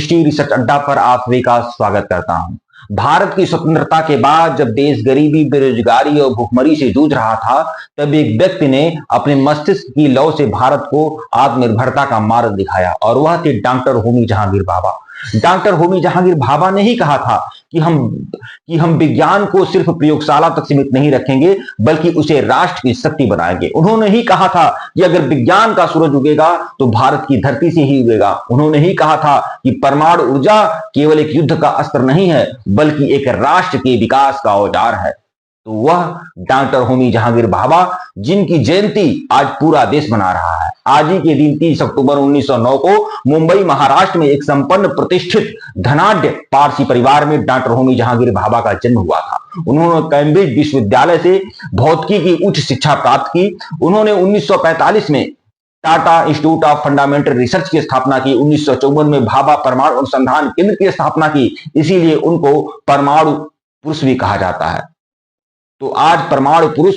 दृष्टि रिसर्च अड्डा पर आप सभी का स्वागत करता हूं। भारत की स्वतंत्रता के बाद जब देश गरीबी, बेरोजगारी और भुखमरी से जूझ रहा था, तब एक व्यक्ति ने अपने मस्तिष्क की लौ से भारत को आत्मनिर्भरता का मार्ग दिखाया और वह थे डॉक्टर होमी जहांगीर भाभा। डॉक्टर होमी जहांगीर भाभा ने ही कहा था कि हम विज्ञान को सिर्फ प्रयोगशाला तक सीमित नहीं रखेंगे, बल्कि उसे राष्ट्र की शक्ति बनाएंगे। उन्होंने ही कहा था कि अगर विज्ञान का सूरज उगेगा तो भारत की धरती से ही उगेगा। उन्होंने ही कहा था कि परमाणु ऊर्जा केवल एक युद्ध का अस्त्र नहीं है, बल्कि एक राष्ट्र के विकास का औजार है। तो वह डॉक्टर होमी जहांगीर भाभा, जिनकी जयंती आज पूरा देश मना रहा है। आज ही के दिन 30 अक्टूबर 1909 को मुंबई महाराष्ट्र में एक संपन्न प्रतिष्ठित धनाढ्य पारसी परिवार में डॉक्टर होमी जहांगीर भाभा का जन्म हुआ था। उन्होंने कैम्ब्रिज विश्वविद्यालय से भौतिकी की उच्च शिक्षा प्राप्त की। उन्होंने 1945 में Tata institute of fundamental research की स्थापना की। 1954 में भाभा परमाणु अनुसंधान केंद्र की स्थापना की, इसीलिए उनको परमाणु पुरुष भी कहा जाता है। तो आज परमाणु पुरुष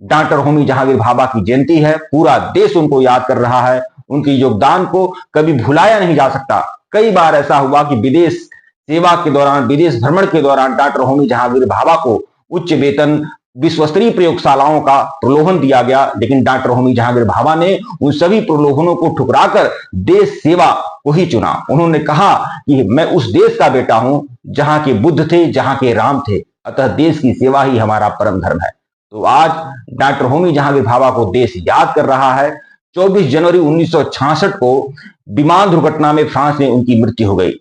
डॉक्टर होमी जहांगीर भाभा की जयंती है। पूरा देश उनको याद कर रहा है। उनके योगदान को कभी भुलाया नहीं जा सकता। कई बार ऐसा हुआ कि विदेश सेवा के दौरान, विदेश भ्रमण के दौरान डॉक्टर होमी जहांगीर भाभा को उच्च वेतन, विश्वस्तरीय प्रयोगशालाओं का प्रलोभन दिया गया, लेकिन डॉक्टर होमी जहांगीर भाभा ने उन सभी प्रलोभनों को ठुकराकर देश सेवा को ही चुना। उन्होंने कहा कि मैं उस देश का बेटा हूं जहां के बुद्ध थे, जहां के राम थे, अतः देश की सेवा ही हमारा परम धर्म है। तो आज डॉक्टर होमी जहांगीर भाभा को देश याद कर रहा है। 24 जनवरी 1966 को विमान दुर्घटना में फ्रांस में उनकी मृत्यु हो गई।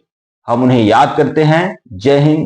हम उन्हें याद करते हैं। जय हिंद।